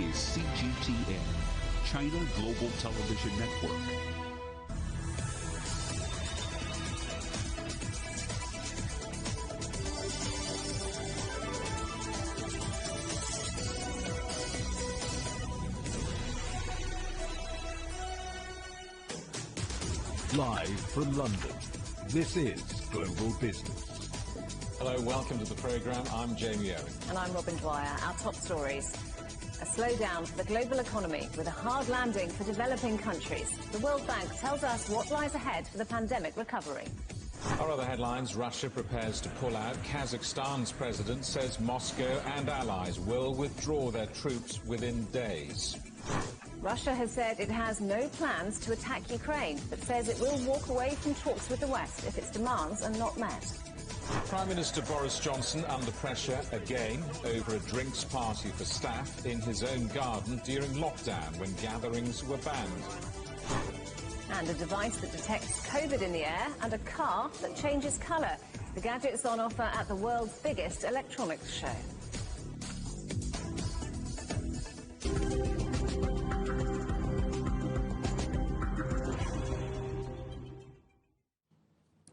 is CGTN, China Global Television Network. Live from London, this is Global Business. Hello, welcome to the programme. I'm Jamie Owen. And I'm Robin Dwyer. Our top stories. A slowdown for the global economy with a hard landing for developing countries. The World Bank tells us what lies ahead for the pandemic recovery. Our other headlines: Russia prepares to pull out. Kazakhstan's president says Moscow and allies will withdraw their troops within days. Russia has said it has no plans to attack Ukraine, but says it will walk away from talks with the West if its demands are not met. Prime Minister Boris Johnson under pressure again over a drinks party for staff in his own garden during lockdown when gatherings were banned. And a device that detects COVID in the air and a car that changes colour. The gadget's on offer at the world's biggest electronics show.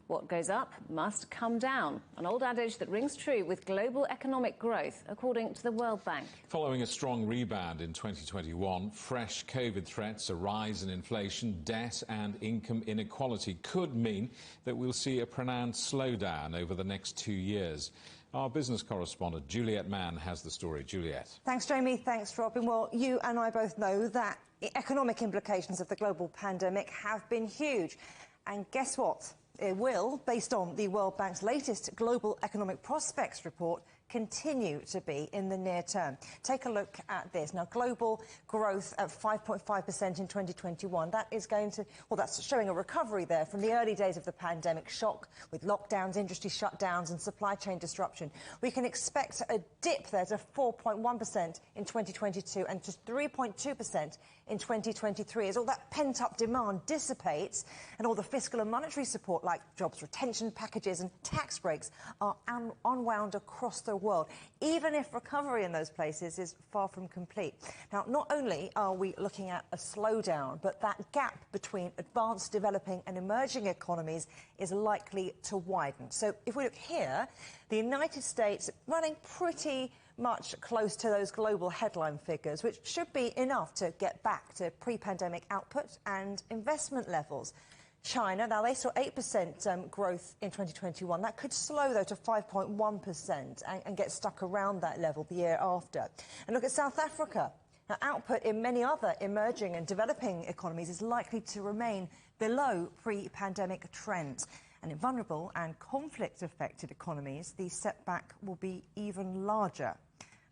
What goes up must come down. An old adage that rings true with global economic growth, according to the World Bank. Following a strong rebound in 2021, fresh COVID threats, a rise in inflation, debt and income inequality could mean that we'll see a pronounced slowdown over the next 2 years. Our business correspondent, Juliet Mann, has the story. Juliet. Thanks, Jamie. Thanks, Robin. Well, you and I both know that the economic implications of the global pandemic have been huge. And guess what? It will, based on the World Bank's latest Global Economic Prospects report, continue to be in the near term. Take a look at this. Now, global growth at 5.5% in 2021. That is going to, well, that's showing a recovery there from the early days of the pandemic shock with lockdowns, industry shutdowns and supply chain disruption. We can expect a dip there to 4.1% in 2022 and to 3.2% in 2023 as all that pent-up demand dissipates and all the fiscal and monetary support like jobs retention packages and tax breaks are unwound across the world, even if recovery in those places is far from complete. Now, not only are we looking at a slowdown, but that gap between advanced, developing and emerging economies is likely to widen. So if we look here, the United States running pretty much close to those global headline figures, which should be enough to get back to pre-pandemic output and investment levels. China, now they saw 8% growth in 2021. That could slow, though, to 5.1% and get stuck around that level the year after. And look at South Africa. Now, output in many other emerging and developing economies is likely to remain below pre-pandemic trends. And in vulnerable and conflict-affected economies, the setback will be even larger.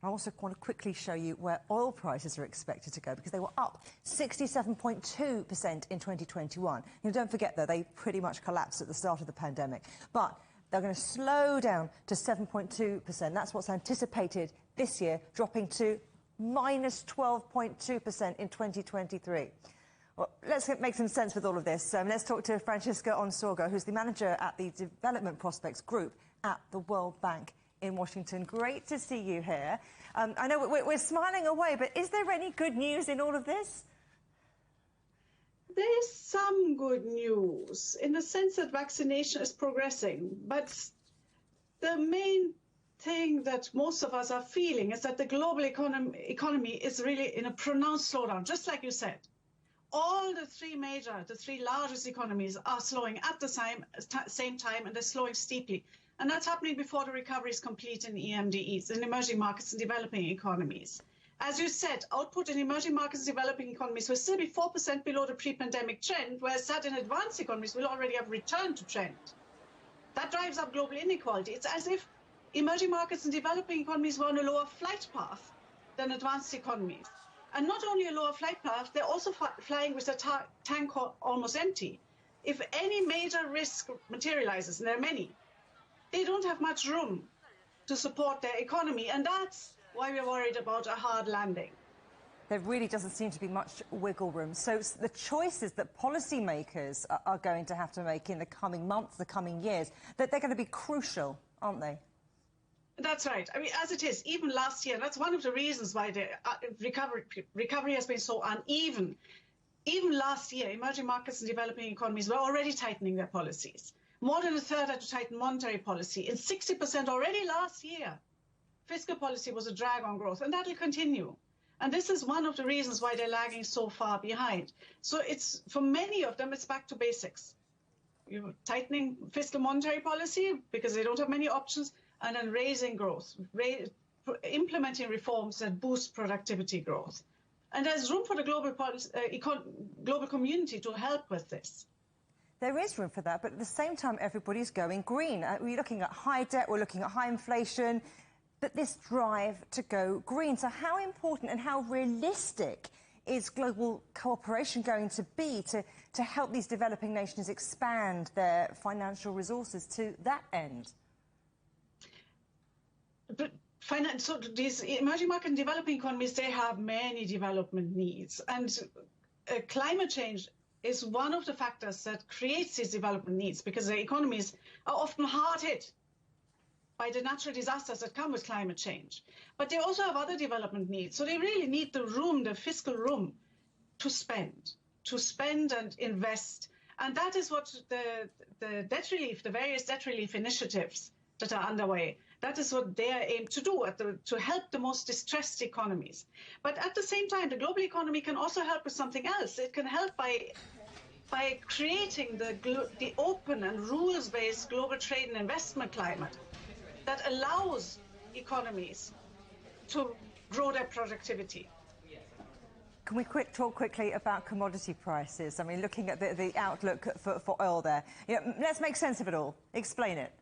I also want to quickly show you where oil prices are expected to go, because they were up 67.2% in 2021. Don't forget, though, they pretty much collapsed at the start of the pandemic. But they're going to slow down to 7.2%. That's what's anticipated this year, dropping to minus 12.2% in 2023. Well, let's make some sense with all of this. Let's talk to Francisca Onsorgo, who's the manager at the Development Prospects Group at the World Bank in Washington. Great to see you here. I know we're smiling away, but is there any good news in all of this? There is some good news in the sense that vaccination is progressing, but the main thing that most of us are feeling is that the global economy is really in a pronounced slowdown, just like you said. All the three largest economies are slowing at the same time, and they're slowing steeply. And that's happening before the recovery is complete in EMDEs, in emerging markets and developing economies. As you said, output in emerging markets and developing economies will still be 4% below the pre-pandemic trend, whereas that in advanced economies will already have returned to trend. That drives up global inequality. It's as if emerging markets and developing economies were on a lower flight path than advanced economies. And not only a lower flight path, they're also flying with a tank almost empty. If any major risk materializes, and there are many, they don't have much room to support their economy, and that's why we're worried about a hard landing. There really doesn't seem to be much wiggle room. So the choices that policymakers are going to have to make in the coming months, the coming years, that they're going to be crucial, aren't they? That's right. I mean, as it is, even last year, that's one of the reasons why the recovery has been so uneven. Even last year, emerging markets and developing economies were already tightening their policies. More than a third had to tighten monetary policy, and 60% already last year. Fiscal policy was a drag on growth, and that will continue. And this is one of the reasons why they're lagging so far behind. So it's, for many of them, it's back to basics. You're tightening fiscal monetary policy because they don't have many options, and then raising growth, implementing reforms that boost productivity growth. And there's room for the global community to help with this. There is room for that, but at the same time, everybody's going green. We're looking at high debt, we're looking at high inflation, but this drive to go green. So how important and how realistic is global cooperation going to be to help these developing nations expand their financial resources to that end? But so these emerging market and developing economies, they have many development needs. And climate change is one of the factors that creates these development needs, because the economies are often hard hit by the natural disasters that come with climate change. But they also have other development needs. So they really need the room, the fiscal room, to spend and invest. And that is what the debt relief, the various debt relief initiatives that are underway, that is what they are aimed to do, to help the most distressed economies. But at the same time, the global economy can also help with something else. It can help by creating the open and rules-based global trade and investment climate that allows economies to grow their productivity. Can we talk quickly about commodity prices? I mean, looking at the outlook for oil there. You know, let's make sense of it all. Explain it.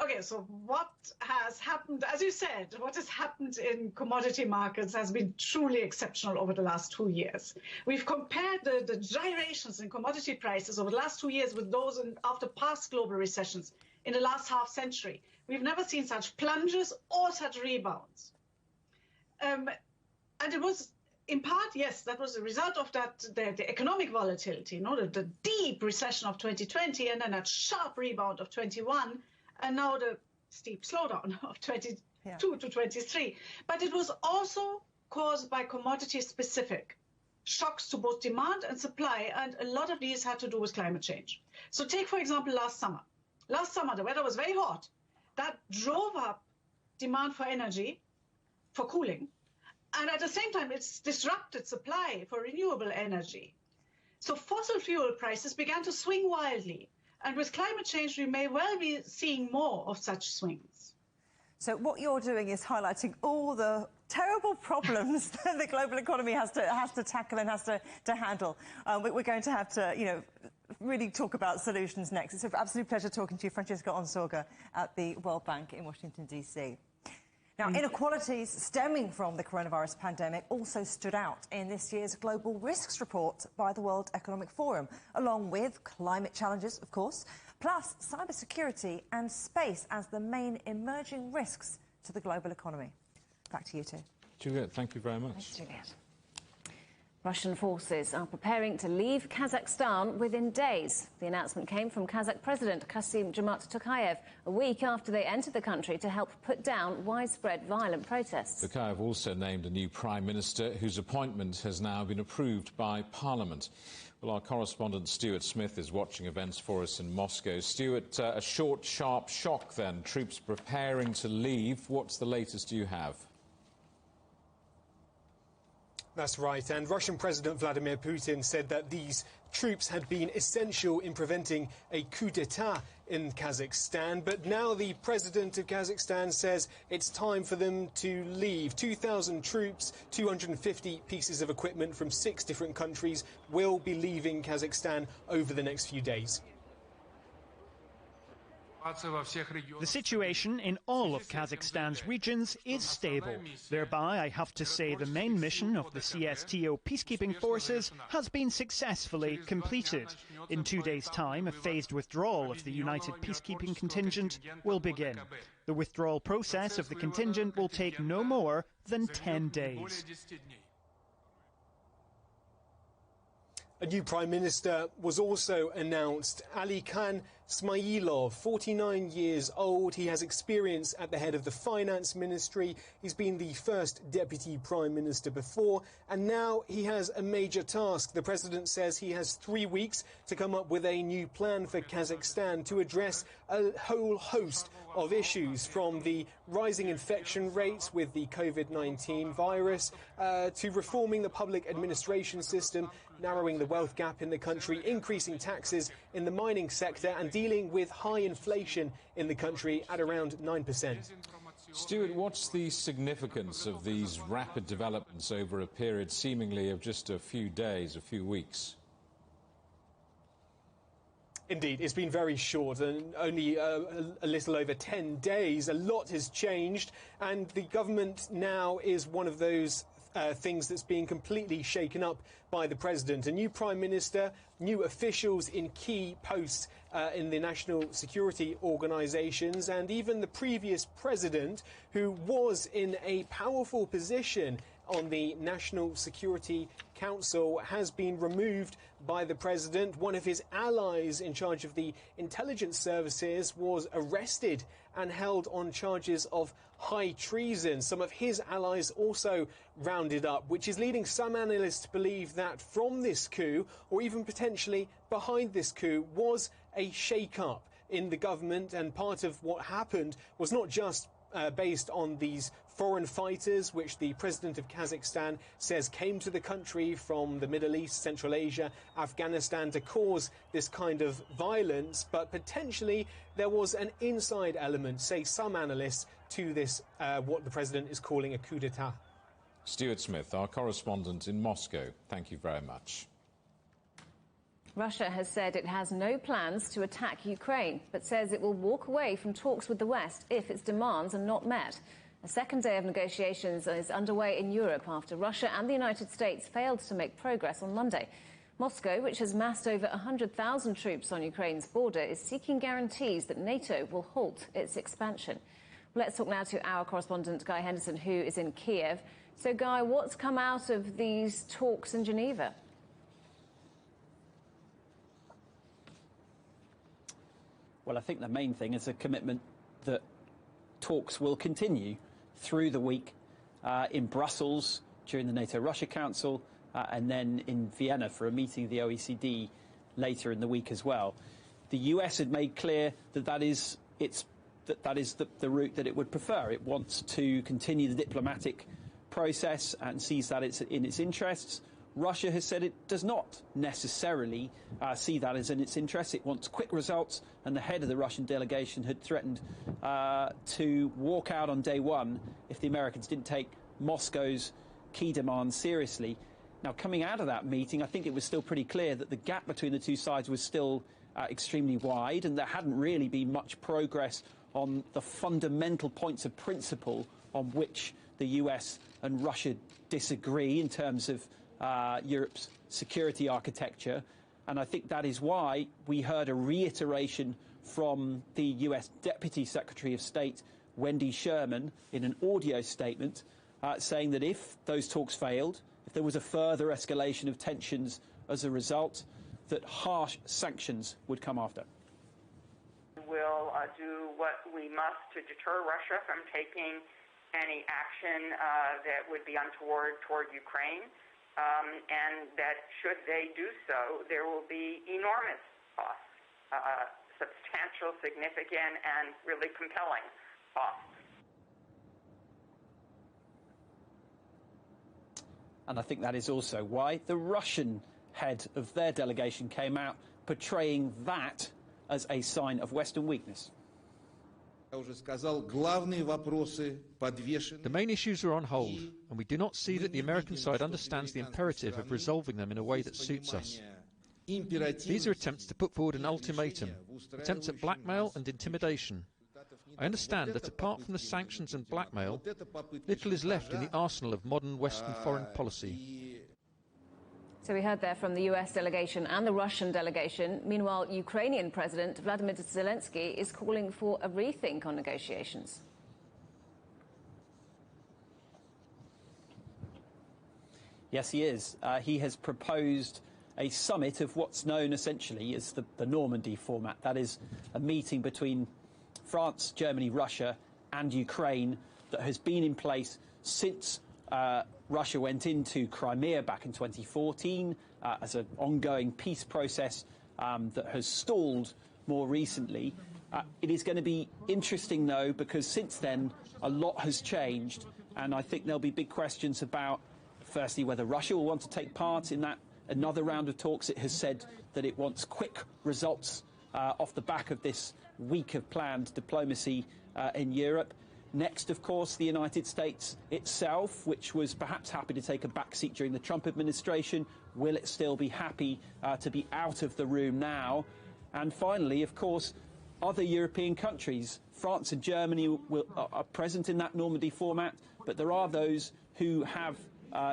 Okay, so what has happened, as you said, what has happened in commodity markets has been truly exceptional over the last 2 years. We've compared the gyrations in commodity prices over the last 2 years with those after past global recessions in the last half century. We've never seen such plunges or such rebounds. And it was, in part, yes, that was a result of the economic volatility, you know, the deep recession of 2020 and then that sharp rebound of 21. And now the steep slowdown of 22 to 23. But it was also caused by commodity-specific shocks to both demand and supply, and a lot of these had to do with climate change. So take, for example, last summer. Last summer, the weather was very hot. That drove up demand for energy, for cooling, and at the same time, it's disrupted supply for renewable energy. So fossil fuel prices began to swing wildly. And with climate change, we may well be seeing more of such swings. So what you're doing is highlighting all the terrible problems that the global economy has to tackle and has to handle. We're going to have to, you know, really talk about solutions next. It's an absolute pleasure talking to you, Francesca Onsauga at the World Bank in Washington, D.C. Now, inequalities stemming from the coronavirus pandemic also stood out in this year's Global Risks Report by the World Economic Forum, along with climate challenges, of course, plus cybersecurity and space as the main emerging risks to the global economy. Back to you two. Juliet, thank you very much. Thanks, Juliet. Russian forces are preparing to leave Kazakhstan within days. The announcement came from Kazakh President Kassym-Jomart Tokayev a week after they entered the country to help put down widespread violent protests. Tokayev also named a new Prime Minister whose appointment has now been approved by Parliament. Well, our correspondent Stuart Smith is watching events for us in Moscow. Stuart, a short, sharp shock then. Troops preparing to leave. What's the latest you have? That's right, and Russian President Vladimir Putin said that these troops had been essential in preventing a coup d'etat in Kazakhstan, but now the president of Kazakhstan says it's time for them to leave. 2,000 troops, 250 pieces of equipment from 6 different countries will be leaving Kazakhstan over the next few days. The situation in all of Kazakhstan's regions is stable. Thereby, I have to say the main mission of the CSTO peacekeeping forces has been successfully completed. In 2 days' time, a phased withdrawal of the United Peacekeeping Contingent will begin. The withdrawal process of the contingent will take no more than 10 days. A new Prime Minister was also announced. Ali Khan Smailov, 49 years old. He has experience at the head of the finance ministry. He's been the first deputy prime minister before, and now he has a major task. The president says he has 3 weeks to come up with a new plan for Kazakhstan to address a whole host of issues, from the rising infection rates with the COVID-19 virus to reforming the public administration system, narrowing the wealth gap in the country, increasing taxes in the mining sector, and dealing with high inflation in the country at around 9%. Stuart, what's the significance of these rapid developments over a period seemingly of just a few days, a few weeks? Indeed, it's been very short, and only a little over 10 days. A lot has changed, and the government now is one of those things that's being completely shaken up by the president. A new prime minister, new officials in key posts in the national security organisations, and even the previous president, who was in a powerful position on the National Security Council, has been removed by the president. One of his allies in charge of the intelligence services was arrested and held on charges of high treason. Some of his allies also rounded up, which is leading some analysts to believe that from this coup, or even potentially behind this coup, was a shake-up in the government, and part of what happened was not just based on these foreign fighters, which the president of Kazakhstan says came to the country from the Middle East, Central Asia, Afghanistan to cause this kind of violence, but potentially there was an inside element, say some analysts, to this, what the president is calling a coup d'etat. Stuart Smith, our correspondent in Moscow, thank you very much. Russia has said it has no plans to attack Ukraine, but says it will walk away from talks with the West if its demands are not met. A second day of negotiations is underway in Europe after Russia and the United States failed to make progress on Monday. Moscow, which has massed over 100,000 troops on Ukraine's border, is seeking guarantees that NATO will halt its expansion. Let's talk now to our correspondent, Guy Henderson, who is in Kiev. So, Guy, what's come out of these talks in Geneva? Well, I think the main thing is a commitment that talks will continue through the week in Brussels during the NATO-Russia Council and then in Vienna for a meeting of the OECD later in the week as well. The US had made clear that that is the route that it would prefer. It wants to continue the diplomatic process and sees that it's in its interests. Russia has said it does not necessarily see that as in its interest. It wants quick results, and the head of the Russian delegation had threatened to walk out on day one if the Americans didn't take Moscow's key demands seriously. Now, coming out of that meeting, I think it was still pretty clear that the gap between the two sides was still extremely wide, and there hadn't really been much progress on the fundamental points of principle on which the US and Russia disagree in terms of Europe's security architecture. And I think that is why we heard a reiteration from the US Deputy Secretary of State, Wendy Sherman, in an audio statement saying that if those talks failed, if there was a further escalation of tensions as a result, that harsh sanctions would come after. We'll do what we must to deter Russia from taking any action that would be untoward toward Ukraine. And that should they do so, there will be enormous costs, substantial, significant, and really compelling costs. And I think that is also why the Russian head of their delegation came out portraying that as a sign of Western weakness. The main issues are on hold, and we do not see that the American side understands the imperative of resolving them in a way that suits us. These are attempts to put forward an ultimatum, attempts at blackmail and intimidation. I understand that apart from the sanctions and blackmail, little is left in the arsenal of modern Western foreign policy. So we heard there from the US delegation and the Russian delegation. Meanwhile, Ukrainian President Vladimir Zelensky is calling for a rethink on negotiations. Yes, he is. He has proposed a summit of what's known essentially as the Normandy format. That is a meeting between France, Germany, Russia and Ukraine that has been in place since Russia went into Crimea back in 2014 as an ongoing peace process that has stalled more recently. It is going to be interesting, though, because since then a lot has changed, and I think there'll be big questions about, firstly, whether Russia will want to take part in that another round of talks. It has said that it wants quick results off the back of this week of planned diplomacy in Europe. Next, of course, the United States itself, which was perhaps happy to take a backseat during the Trump administration. Will it still be happy to be out of the room now? And finally, of course, other European countries. France and Germany are present in that Normandy format, but there are those who have,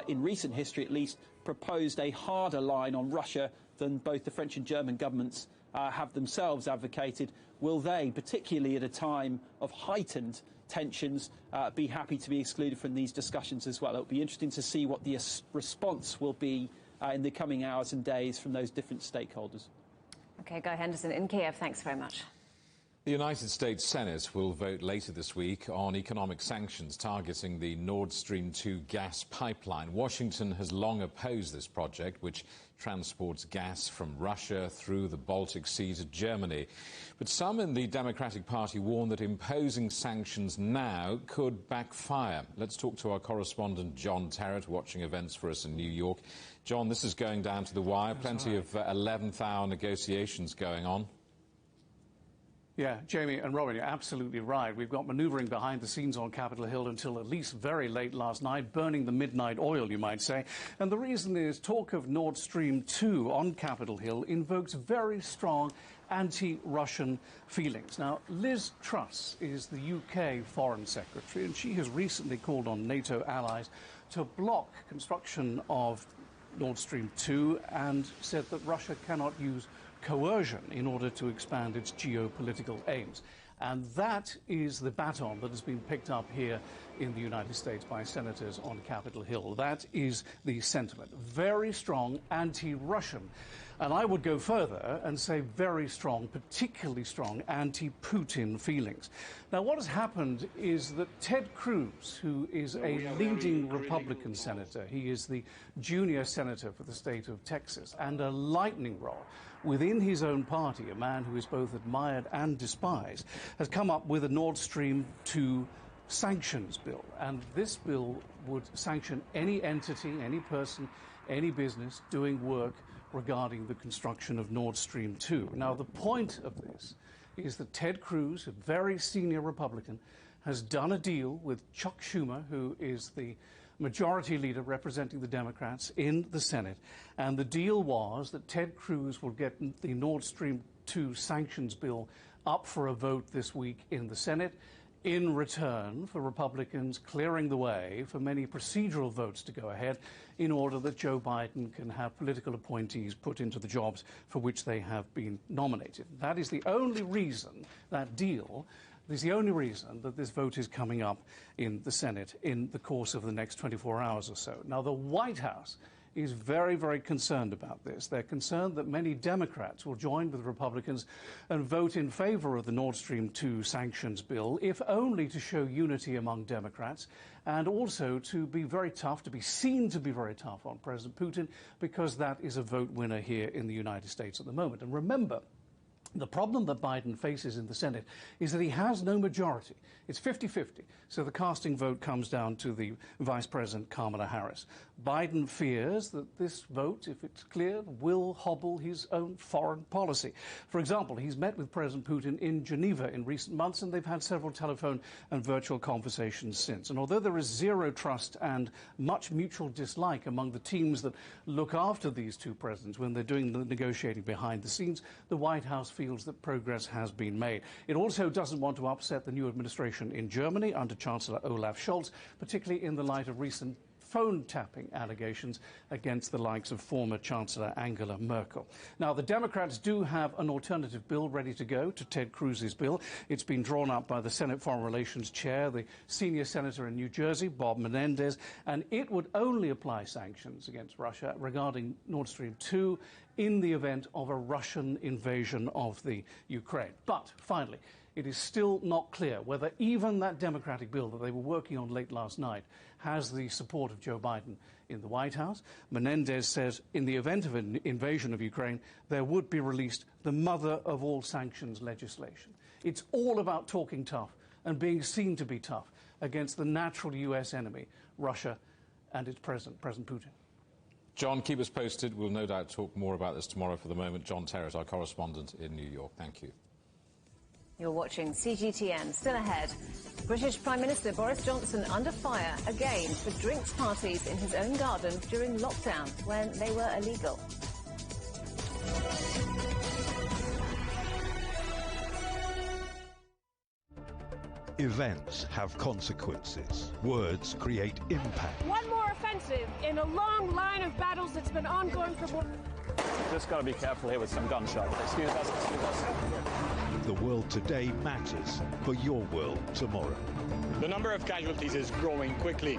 in recent history at least, proposed a harder line on Russia than both the French and German governments have themselves advocated. Will they, particularly at a time of heightened tensions, be happy to be excluded from these discussions as well? It'll be interesting to see what the response will be in the coming hours and days from those different stakeholders. OK, Guy Henderson in Kiev, thanks very much. The United States Senate will vote later this week on economic sanctions targeting the Nord Stream 2 gas pipeline. Washington has long opposed this project, which transports gas from Russia through the Baltic Sea to Germany. But some in the Democratic Party warn that imposing sanctions now could backfire. Let's talk to our correspondent John Terrett, watching events for us in New York. John, this is going down to the wire. Plenty of 11th hour negotiations going on. Yeah, Jamie and Robin, you're absolutely right. We've got manoeuvring behind the scenes on Capitol Hill until at least very late last night, burning the midnight oil, you might say. And the reason is talk of Nord Stream 2 on Capitol Hill invokes very strong anti-Russian feelings. Now, Liz Truss is the UK Foreign Secretary, and she has recently called on NATO allies to block construction of Nord Stream 2 and said that Russia cannot use coercion in order to expand its geopolitical aims. And that is the baton that has been picked up here in the United States by senators on Capitol Hill. That is the sentiment. Very strong anti-Russian. And I would go further and say very strong, particularly strong anti-Putin feelings. Now, what has happened is that Ted Cruz, who is a leading Republican senator, he is the junior senator for the state of Texas, and a lightning rod within his own party, a man who is both admired and despised, has come up with a Nord Stream 2 sanctions bill. And this bill would sanction any entity, any person, any business doing work regarding the construction of Nord Stream 2. Now, the point of this is that Ted Cruz, a very senior Republican, has done a deal with Chuck Schumer, who is the majority leader representing the Democrats in the Senate. And the deal was that Ted Cruz will get the Nord Stream 2 sanctions bill up for a vote this week in the Senate, in return for Republicans clearing the way for many procedural votes to go ahead in order that Joe Biden can have political appointees put into the jobs for which they have been nominated. That is the only reason, that deal is the only reason that this vote is coming up in the Senate in the course of the next 24 hours or so. Now, the White House is very, very concerned about this. They're concerned that many Democrats will join with Republicans and vote in favor of the Nord Stream 2 sanctions bill, if only to show unity among Democrats and also to be very tough, to be seen to be very tough on President Putin, because that is a vote winner here in the United States at the moment. And remember, the problem that Biden faces in the Senate is that he has no majority. It's 50-50, so the casting vote comes down to the Vice President Kamala Harris. Biden fears that this vote, if it's cleared, will hobble his own foreign policy. For example, he's met with President Putin in Geneva in recent months, and they've had several telephone and virtual conversations since. And although there is zero trust and much mutual dislike among the teams that look after these two presidents when they're doing the negotiating behind the scenes, the White House feels that progress has been made. It also doesn't want to upset the new administration in Germany under Chancellor Olaf Scholz, particularly in the light of recent phone-tapping allegations against the likes of former Chancellor Angela Merkel. Now, the Democrats do have an alternative bill ready to go to Ted Cruz's bill. It's been drawn up by the Senate Foreign Relations Chair, the senior senator in New Jersey, Bob Menendez, and it would only apply sanctions against Russia regarding Nord Stream 2 in the event of a Russian invasion of the Ukraine. But, finally, it is still not clear whether even that Democratic bill that they were working on late last night has the support of Joe Biden in the White House. Menendez says in the event of an invasion of Ukraine, there would be released the mother of all sanctions legislation. It's all about talking tough and being seen to be tough against the natural U.S. enemy, Russia, and its President Putin. John, keep us posted. We'll no doubt talk more about this tomorrow. For the moment, John Terrett, our correspondent in New York. Thank you. You're watching CGTN. Still ahead, British Prime Minister Boris Johnson under fire again for drinks parties in his own garden during lockdown when they were illegal. Events have consequences. Words create impact. One more offensive in a long line of battles that's been ongoing for more... Just got to be careful here with some gunshots. Excuse us. The world today matters for your world tomorrow. The number of casualties is growing quickly.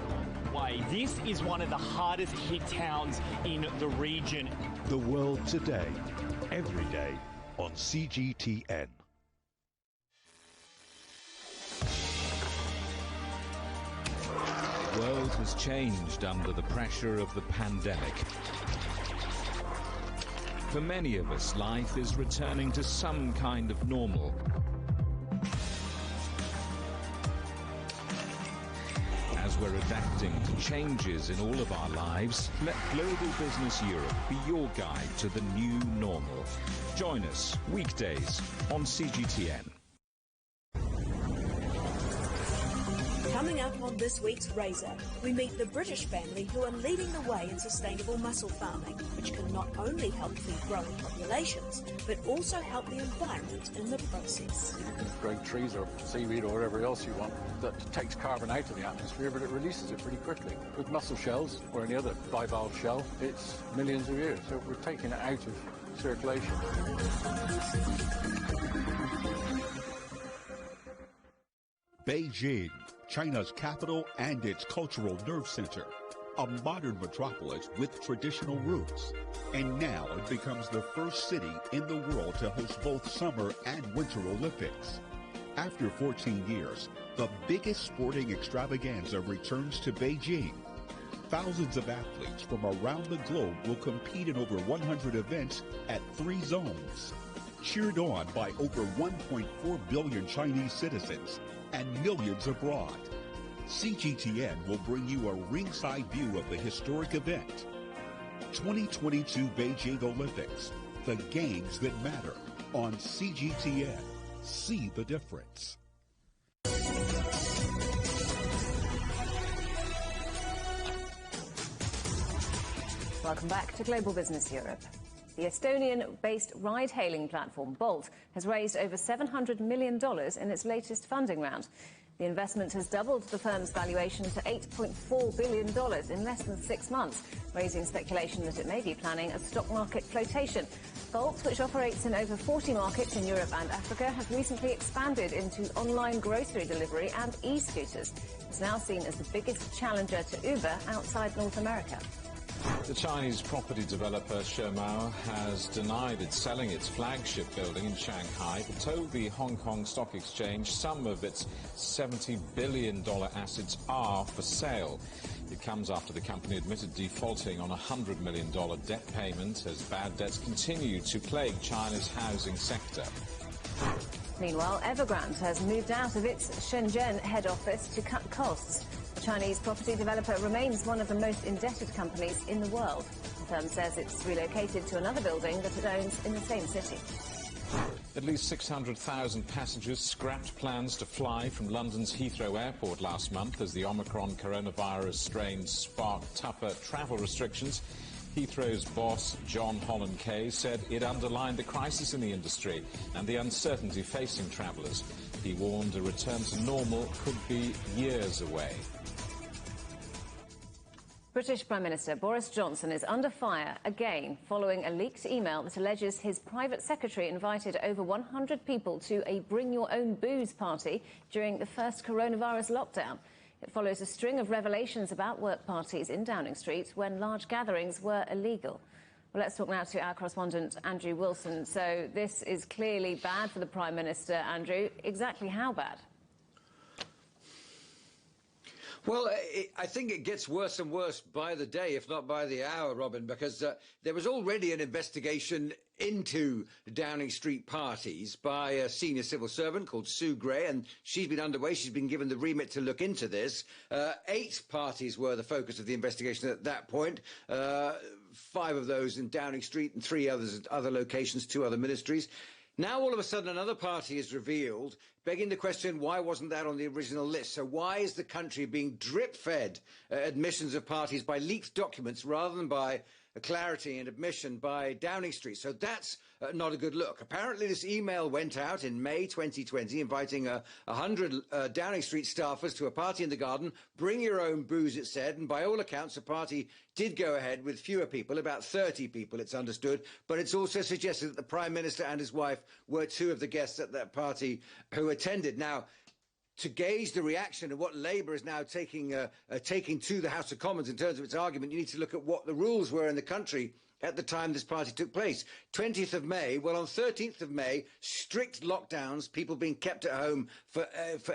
Why, this is one of the hardest hit towns in the region. The world today, every day on CGTN. The world has changed under the pressure of the pandemic. For many of us, life is returning to some kind of normal. As we're adapting to changes in all of our lives, let Global Business Europe be your guide to the new normal. Join us weekdays on CGTN. Coming up on this week's Razor, we meet the British family who are leading the way in sustainable mussel farming, which can not only help feed growing populations, but also help the environment in the process. You can grow trees or seaweed or whatever else you want that takes carbon out of the atmosphere, but it releases it pretty quickly. With mussel shells or any other bivalve shell, it's millions of years, so we're taking it out of circulation. Beijing, China's capital and its cultural nerve center, a modern metropolis with traditional roots. And now it becomes the first city in the world to host both Summer and Winter Olympics. After 14 years, the biggest sporting extravaganza returns to Beijing. Thousands of athletes from around the globe will compete in over 100 events at 3 zones. Cheered on by over 1.4 billion Chinese citizens and millions abroad. CGTN will bring you a ringside view of the historic event. 2022 Beijing Olympics, the games that matter on CGTN. See the difference. Welcome back to Global Business Europe. The Estonian-based ride-hailing platform Bolt has raised over $700 million in its latest funding round. The investment has doubled the firm's valuation to $8.4 billion in less than 6 months, raising speculation that it may be planning a stock market flotation. Bolt, which operates in over 40 markets in Europe and Africa, has recently expanded into online grocery delivery and e-scooters. It's now seen as the biggest challenger to Uber outside North America. The Chinese property developer Shemao has denied it's selling its flagship building in Shanghai, but told the Hong Kong Stock Exchange some of its $70 billion assets are for sale. It comes after the company admitted defaulting on a $100 million debt payment as bad debts continue to plague China's housing sector. Meanwhile, Evergrande has moved out of its Shenzhen head office to cut costs. The Chinese property developer remains one of the most indebted companies in the world. The firm says it's relocated to another building that it owns in the same city. At least 600,000 passengers scrapped plans to fly from London's Heathrow Airport last month as the Omicron coronavirus strain sparked tougher travel restrictions. Heathrow's boss, John Holland Kay, said it underlined the crisis in the industry and the uncertainty facing travellers. He warned a return to normal could be years away. British Prime Minister Boris Johnson is under fire again following a leaked email that alleges his private secretary invited over 100 people to a bring-your-own-booze party during the first coronavirus lockdown. It follows a string of revelations about work parties in Downing Street when large gatherings were illegal. Well, let's talk now to our correspondent, Andrew Wilson. So this is clearly bad for the Prime Minister, Andrew. Exactly how bad? Well, I think it gets worse and worse by the day, if not by the hour, Robin, because there was already an investigation into Downing Street parties by a senior civil servant called Sue Gray, and she's been underway. She's been given the remit to look into this. 8 parties were the focus of the investigation at that point. 5 of those in Downing Street and 3 others at other locations, 2 other ministries. Now, all of a sudden, another party is revealed, begging the question, why wasn't that on the original list? So why is the country being drip-fed admissions of parties by leaked documents rather than by clarity and admission by Downing Street? So that's not a good look. Apparently, this email went out in May 2020, inviting 100 Downing Street staffers to a party in the garden. Bring your own booze, it said, and by all accounts, the party did go ahead with fewer people, about 30 people, it's understood. But it's also suggested that the Prime Minister and his wife were 2 of the guests at that party who attended. Now, to gauge the reaction of what Labour is now taking to the House of Commons in terms of its argument, you need to look at what the rules were in the country at the time this party took place. 20th of May, well, on 13th of May, strict lockdowns, people being kept at home for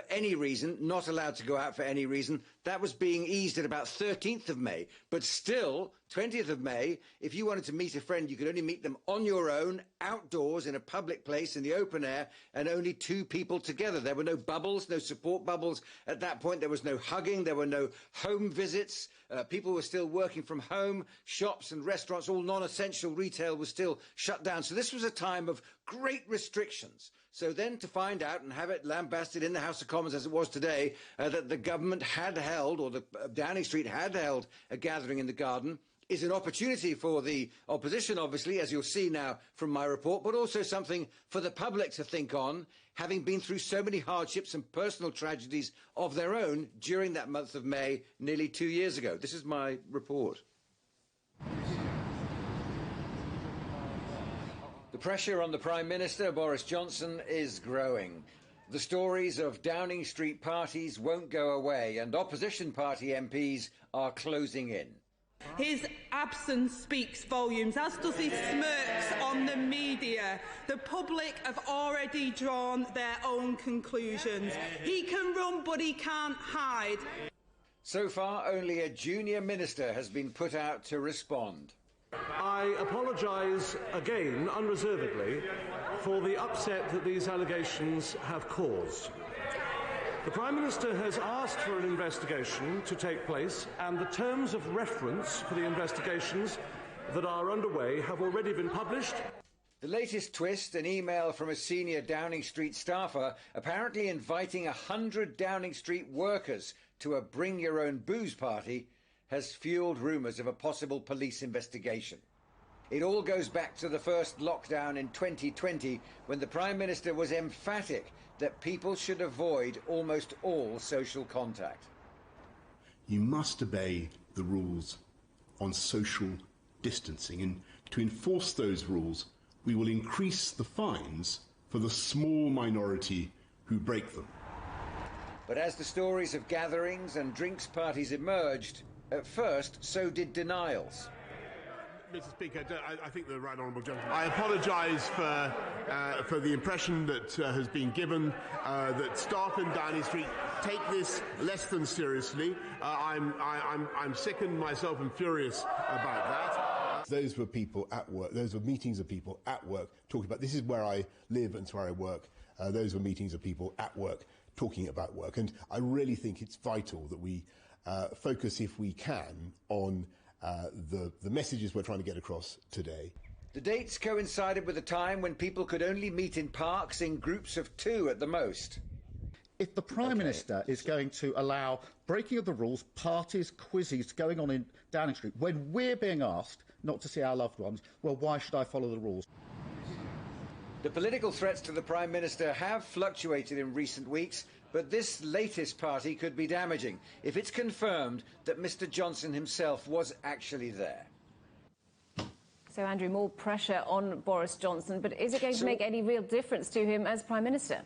any reason, not allowed to go out for any reason. That was being eased at about 13th of May. But still, 20th of May, if you wanted to meet a friend, you could only meet them on your own, outdoors, in a public place, in the open air, and only 2 people together. There were no bubbles, no support bubbles. At that point, there was no hugging, there were no home visits. People were still working from home. Shops and restaurants, all non-essential retail was still shut down. So this was a time of great restrictions. So then to find out and have it lambasted in the House of Commons as it was today, that the government had held, or the Downing Street had held, a gathering in the garden, is an opportunity for the opposition, obviously, as you'll see now from my report, but also something for the public to think on, having been through so many hardships and personal tragedies of their own during that month of May nearly 2 years ago. This is my report. The pressure on the Prime Minister, Boris Johnson, is growing. The stories of Downing Street parties won't go away, and opposition party MPs are closing in. His absence speaks volumes, as does his smirks on the media. The public have already drawn their own conclusions. He can run, but he can't hide. So far, only a junior minister has been put out to respond. I apologise again, unreservedly, for the upset that these allegations have caused. The Prime Minister has asked for an investigation to take place, and the terms of reference for the investigations that are underway have already been published. The latest twist, an email from a senior Downing Street staffer apparently inviting 100 Downing Street workers to a bring-your-own-booze party, has fuelled rumours of a possible police investigation. It all goes back to the first lockdown in 2020, when the Prime Minister was emphatic that people should avoid almost all social contact. You must obey the rules on social distancing, and to enforce those rules, we will increase the fines for the small minority who break them. But as the stories of gatherings and drinks parties emerged, at first, so did denials. Mr. Speaker, I think the right honourable gentleman. I apologise for the impression that has been given that staff in Downing Street take this less than seriously. I'm sickened myself and furious about that. Those were people at work. Those were meetings of people at work talking about this is where I live and it's where I work. Those were meetings of people at work talking about work. And I really think it's vital that we focus, if we can, on the messages we're trying to get across today. The dates coincided with a time when people could only meet in parks in groups of 2 at the most. If the Prime Minister is going to allow breaking of the rules, parties, quizzes going on in Downing Street, when we're being asked not to see our loved ones, well, why should I follow the rules? The political threats to the Prime Minister have fluctuated in recent weeks, But this latest party could be damaging if it's confirmed that Mr. Johnson himself was actually there. So, Andrew, more pressure on Boris Johnson, but is it going to make any real difference to him as Prime Minister?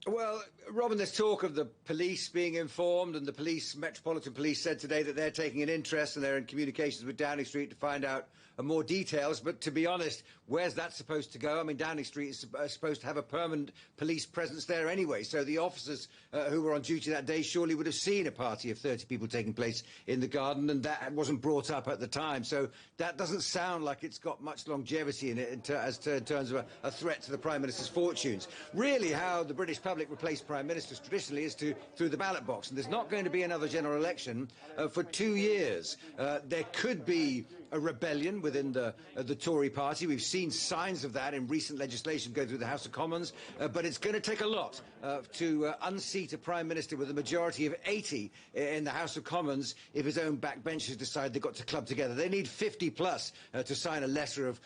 Well, Robin, there's talk of the police being informed, and the Metropolitan Police said today that they're taking an interest and they're in communications with Downing Street to find out more details. But to be honest, where's that supposed to go? I mean, Downing Street is supposed to have a permanent police presence there anyway, so the officers who were on duty that day surely would have seen a party of 30 people taking place in the garden, and that wasn't brought up at the time. So that doesn't sound like it's got much longevity in it in terms of a threat to the Prime Minister's fortunes. Really, how the British public replace Prime Ministers traditionally is through the ballot box, and there's not going to be another general election for 2 years. There could be a rebellion within the Tory party. We've seen signs of that in recent legislation go through the House of Commons, but it's going to take a lot to unseat a Prime Minister with a majority of 80 in the House of Commons if his own backbenchers decide they've got to club together. They need 50 plus to sign a letter of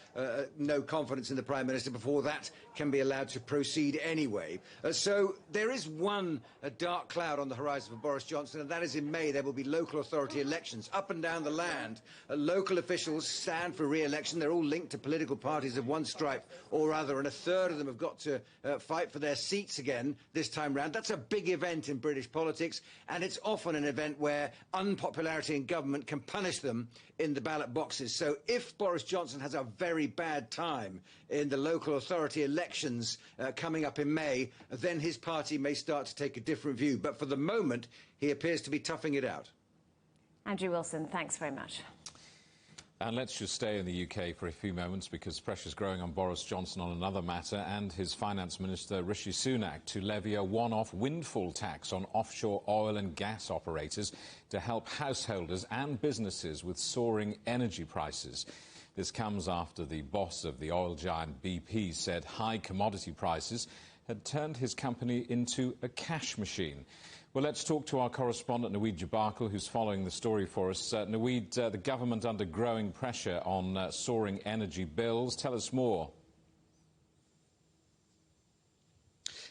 no confidence in the Prime Minister before that can be allowed to proceed anyway. So there is one dark cloud on the horizon for Boris Johnson, and that is in May there will be local authority elections up and down the land. Local officials stand for re-election. They're all linked to political parties of one stripe or other, and a third of them have got to fight for their seats again this time round. That's a big event in British politics, and it's often an event where unpopularity in government can punish them in the ballot boxes. So if Boris Johnson has a very bad time in the local authority elections coming up in May, then his party may start to take a different view. But for the moment, he appears to be toughing it out. Andrew Wilson, thanks very much. And let's just stay in the UK for a few moments, because pressure's growing on Boris Johnson on another matter and his Finance Minister Rishi Sunak to levy a one-off windfall tax on offshore oil and gas operators to help householders and businesses with soaring energy prices. This comes after the boss of the oil giant BP said high commodity prices had turned his company into a cash machine. Well, let's talk to our correspondent, Naweed Jabarkal, who's following the story for us. Naweed, the government under growing pressure on soaring energy bills. Tell us more.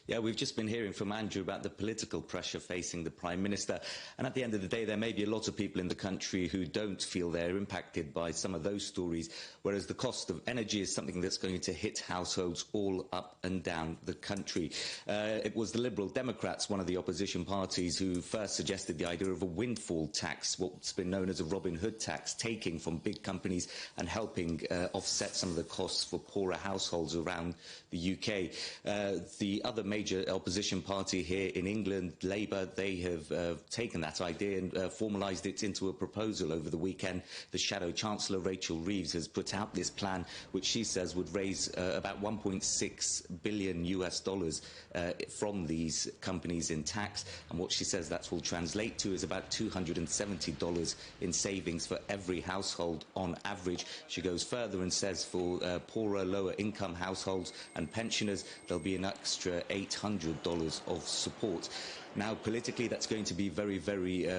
Yeah, we've just been hearing from Andrew about the political pressure facing the Prime Minister. And at the end of the day, there may be a lot of people in the country who don't feel they're impacted by some of those stories, whereas the cost of energy is something that's going to hit households all up and down the country. It was the Liberal Democrats, one of the opposition parties, who first suggested the idea of a windfall tax, what's been known as a Robin Hood tax, taking from big companies and helping offset some of the costs for poorer households around the UK. The other major opposition party here in England, Labour, they have taken that idea and formalised it into a proposal over the weekend. The Shadow Chancellor, Rachel Reeves, has put out this plan, which she says would raise about $1.6 billion from these companies in tax. And what she says that will translate to is about $270 in savings for every household on average. She goes further and says for poorer, lower income households and pensioners, there'll be an extra $800 of support. Now, politically, that's going to be very, very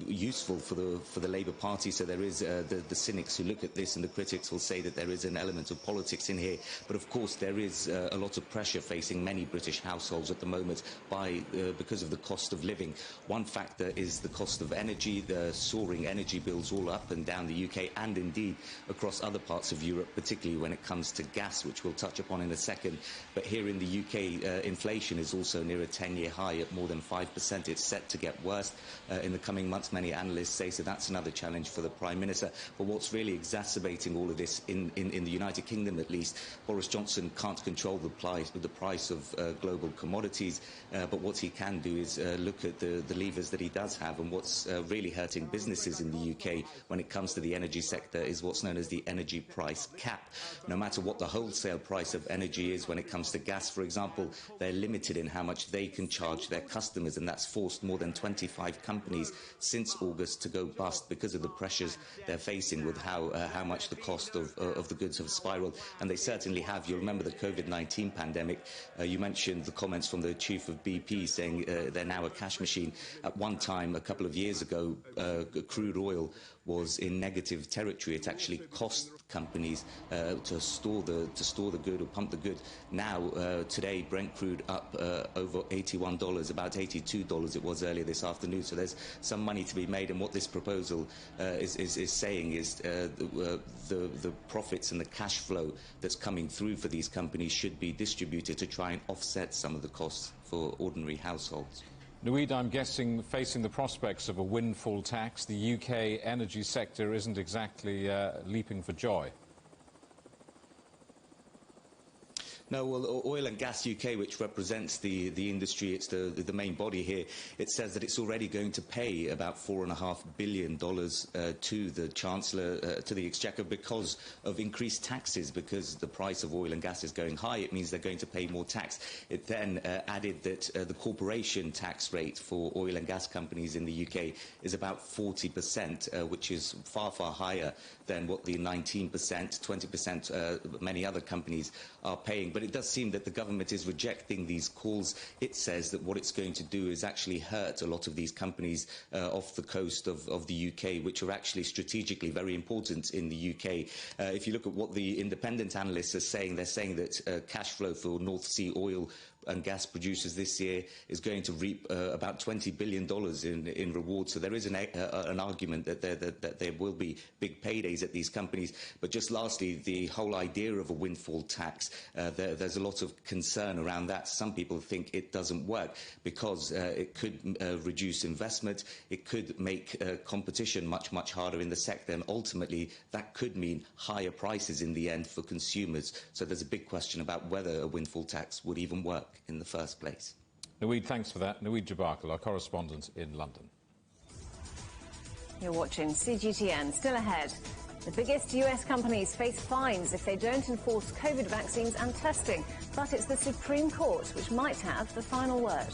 useful for the Labour Party. So there is the cynics who look at this, and the critics will say that there is an element of politics in here. But of course, there is a lot of pressure facing many British households at the moment because of the cost of living. One factor is the cost of energy, the soaring energy bills all up and down the UK and indeed across other parts of Europe, particularly when it comes to gas, which we'll touch upon in a second. But here in the UK, inflation is also near a 10-year high at more than 5%. It's set to get worse in the coming months, many analysts say, so that's another challenge for the Prime Minister. But what's really exacerbating all of this, in the United Kingdom at least, Boris Johnson can't control the price of global commodities, but what he can do is look at the levers that he does have, and what's really hurting businesses in the UK when it comes to the energy sector is what's known as the energy price cap. No matter what the wholesale price of energy is, when it comes to gas, for example, they're limited in how much they can charge their customers, and that's forced more than 25 companies since August to go bust because of the pressures they're facing with how much the cost of the goods have spiraled. And they certainly have. You'll remember the COVID-19 pandemic. You mentioned the comments from the chief of BP saying they're now a cash machine. At one time, a couple of years ago, crude oil was in negative territory. It actually cost companies to store the good or pump the good. Now, today, Brent crude up over $81, about $82 it was earlier this afternoon. So there's some money to be made, and what this proposal is saying is the profits and the cash flow that's coming through for these companies should be distributed to try and offset some of the costs for ordinary households. Naweed, I'm guessing, facing the prospects of a windfall tax, the UK energy sector isn't exactly leaping for joy. No, well, Oil and Gas UK, which represents the industry, it's the main body here, it says that it's already going to pay about $4.5 billion to the Chancellor, to the Exchequer, because of increased taxes, because the price of oil and gas is going high. It means they're going to pay more tax. It then added that the corporation tax rate for oil and gas companies in the UK is about 40%, which is far, far higher than what the 19%, 20% many other companies are paying. But it does seem that the government is rejecting these calls. It says that what it's going to do is actually hurt a lot of these companies off the coast of the UK, which are actually strategically very important in the UK. If you look at what the independent analysts are saying, they're saying that cash flow for North Sea oil and gas producers this year is going to reap about $20 billion in rewards. So there is an argument that there will be big paydays at these companies. But just lastly, the whole idea of a windfall tax, there's a lot of concern around that. Some people think it doesn't work because it could reduce investment, it could make competition much, much harder in the sector, and ultimately that could mean higher prices in the end for consumers. So there's a big question about whether a windfall tax would even work in the first place. Naweed, thanks for that. Naweed Jabarkal, our correspondent in London. You're watching CGTN. Still ahead. The biggest US companies face fines if they don't enforce COVID vaccines and testing. But it's the Supreme Court which might have the final word.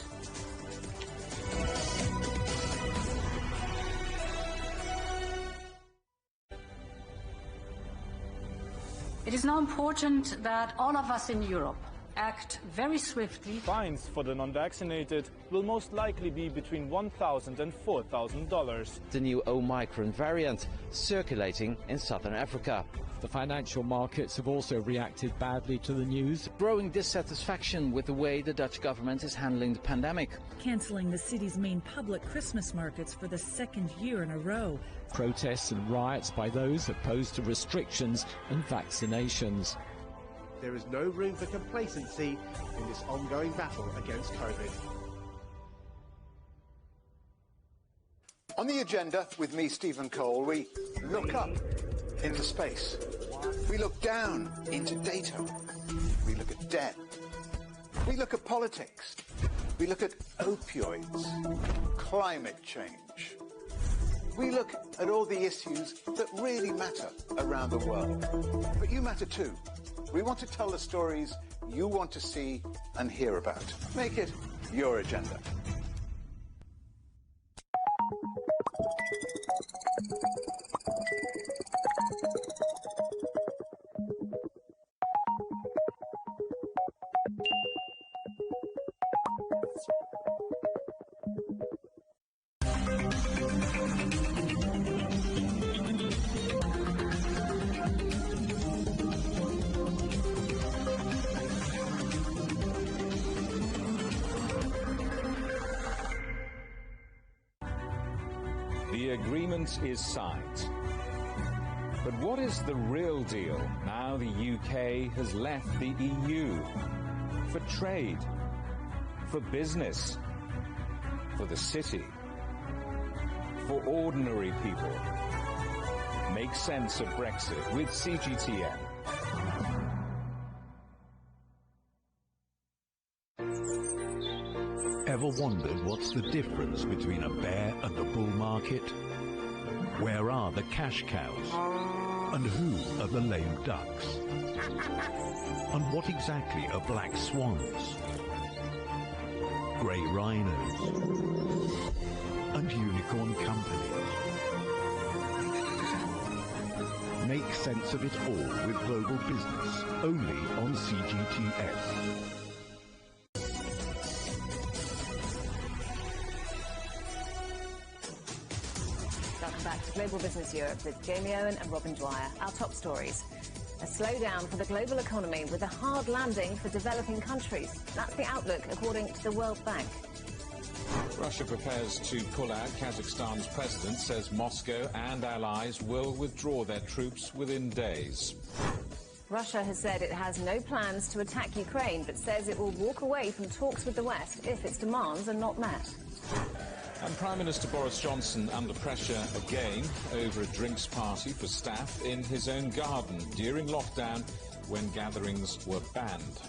It is now important that all of us in Europe act very swiftly. Fines for the non-vaccinated will most likely be between $1,000 and $4,000. The new Omicron variant circulating in southern Africa. The financial markets have also reacted badly to the news. Growing dissatisfaction with the way the Dutch government is handling the pandemic. Cancelling the city's main public Christmas markets for the second year in a row. Protests and riots by those opposed to restrictions and vaccinations. There is no room for complacency in this ongoing battle against COVID. On the agenda with me, Stephen Cole, we look up into space. We look down into data. We look at debt. We look at politics. We look at opioids, climate change. We look at all the issues that really matter around the world. But you matter too. We want to tell the stories you want to see and hear about. Make it your agenda. The agreement is signed. But what is the real deal now the UK has left the EU? For trade, for business, for the city, for ordinary people. Make sense of Brexit with CGTN. Ever wondered what's the difference between a bear and a bull market? Where are the cash cows? And who are the lame ducks? And what exactly are black swans? Grey rhinos? And unicorn companies? Make sense of it all with Global Business, only on CGTN. Welcome back to Global Global Business Europe with Jamie Owen and Robin Dwyer. Our top stories. A slowdown for the global economy with a hard landing for developing countries. That's the outlook, according to the World Bank. Russia prepares to pull out. Kazakhstan's president says Moscow and allies will withdraw their troops within days. Russia has said it has no plans to attack Ukraine, but says it will walk away from talks with the West if its demands are not met. And Prime Minister Boris Johnson under pressure again over a drinks party for staff in his own garden during lockdown when gatherings were banned.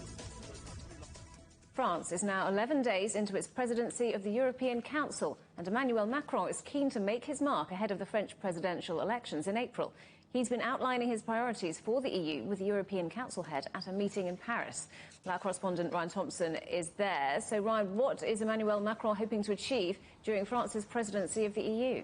France is now 11 days into its presidency of the European Council, and Emmanuel Macron is keen to make his mark ahead of the French presidential elections in April. He's been outlining his priorities for the EU with the European Council head at a meeting in Paris. Our correspondent Ryan Thompson is there. So, Ryan, what is Emmanuel Macron hoping to achieve during France's presidency of the EU?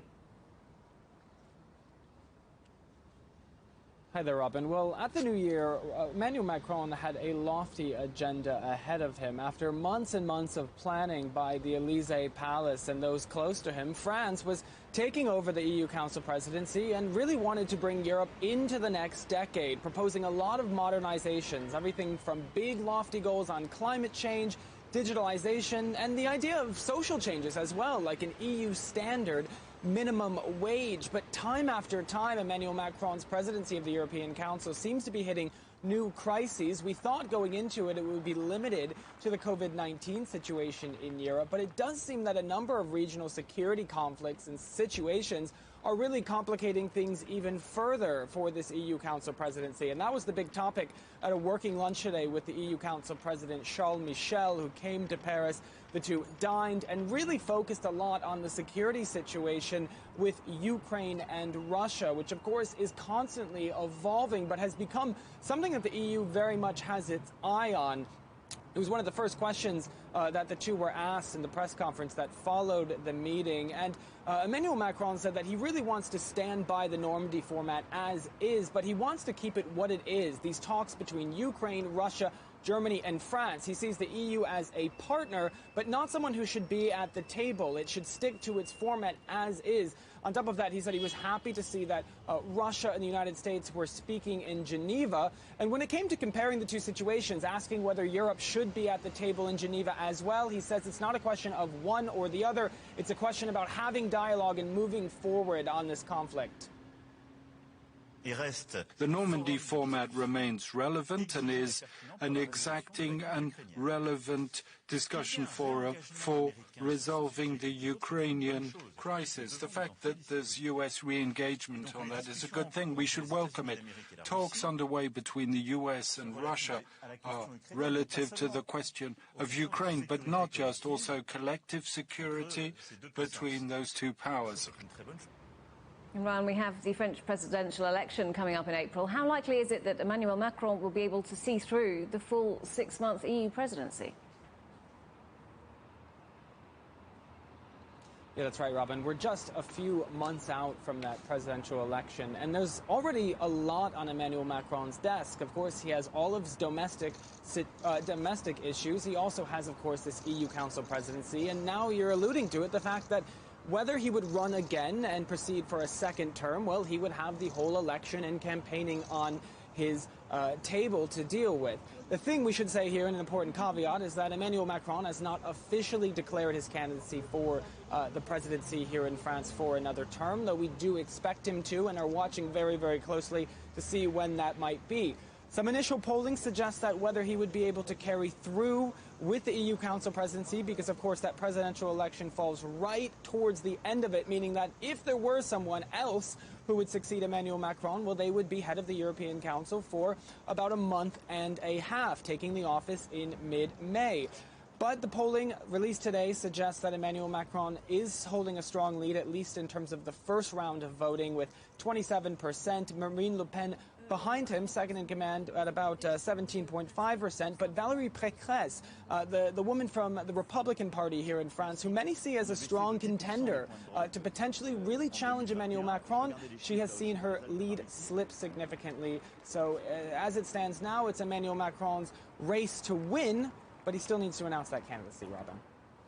Hi there, Robin. Well, at the new year, Emmanuel Macron had a lofty agenda ahead of him. After months and months of planning by the Élysée Palace and those close to him, France was taking over the EU Council presidency and really wanted to bring Europe into the next decade, proposing a lot of modernizations, everything from big, lofty goals on climate change, digitalization, and the idea of social changes as well, like an EU standard minimum wage. But time after time, Emmanuel Macron's presidency of the European Council seems to be hitting new crises. We thought going into it would be limited to the COVID-19 situation in Europe, but it does seem that a number of regional security conflicts and situations are really complicating things even further for this EU Council presidency. And that was the big topic at a working lunch today with the EU Council President Charles Michel, who came to Paris. The two dined and really focused a lot on the security situation with Ukraine and Russia, which of course is constantly evolving, but has become something that the EU very much has its eye on. It was one of the first questions that the two were asked in the press conference that followed the meeting. And Emmanuel Macron said that he really wants to stand by the Normandy format as is, but he wants to keep it what it is. These talks between Ukraine, Russia, Germany and France. He sees the EU as a partner, but not someone who should be at the table. It should stick to its format as is. On top of that, he said he was happy to see that Russia and the United States were speaking in Geneva. And when it came to comparing the two situations, asking whether Europe should be at the table in Geneva as well, he says it's not a question of one or the other. It's a question about having dialogue and moving forward on this conflict. The Normandy format remains relevant and is an exacting and relevant discussion forum for resolving the Ukrainian crisis. The fact that there's US re-engagement on that is a good thing. We should welcome it. Talks underway between the US and Russia are relative to the question of Ukraine, but not just, also collective security between those two powers. Ryan, we have the French presidential election coming up in April. How likely is it that Emmanuel Macron will be able to see through the full 6-month EU presidency? Yeah, that's right, Robin. We're just a few months out from that presidential election, and there's already a lot on Emmanuel Macron's desk. Of course, he has all of his domestic issues. He also has, of course, this EU Council presidency, and now you're alluding to it, the fact that whether he would run again and proceed for a second term, well, he would have the whole election and campaigning on his table to deal with. The thing we should say here, and an important caveat, is that Emmanuel Macron has not officially declared his candidacy for the presidency here in France for another term, though we do expect him to and are watching very, very closely to see when that might be. Some initial polling suggests that whether he would be able to carry through with the EU Council presidency, because of course that presidential election falls right towards the end of it, meaning that if there were someone else who would succeed Emmanuel Macron, well, they would be head of the European Council for about a month and a half, taking the office in mid-May. But the polling released today suggests that Emmanuel Macron is holding a strong lead, at least in terms of the first round of voting, with 27%. Marine Le Pen behind him, second in command at about 17.5%. But Valérie Pécresse, the woman from the Republican Party here in France, who many see as a strong contender to potentially really challenge Emmanuel Macron, she has seen her lead slip significantly. So as it stands now, it's Emmanuel Macron's race to win, but he still needs to announce that candidacy, Robin.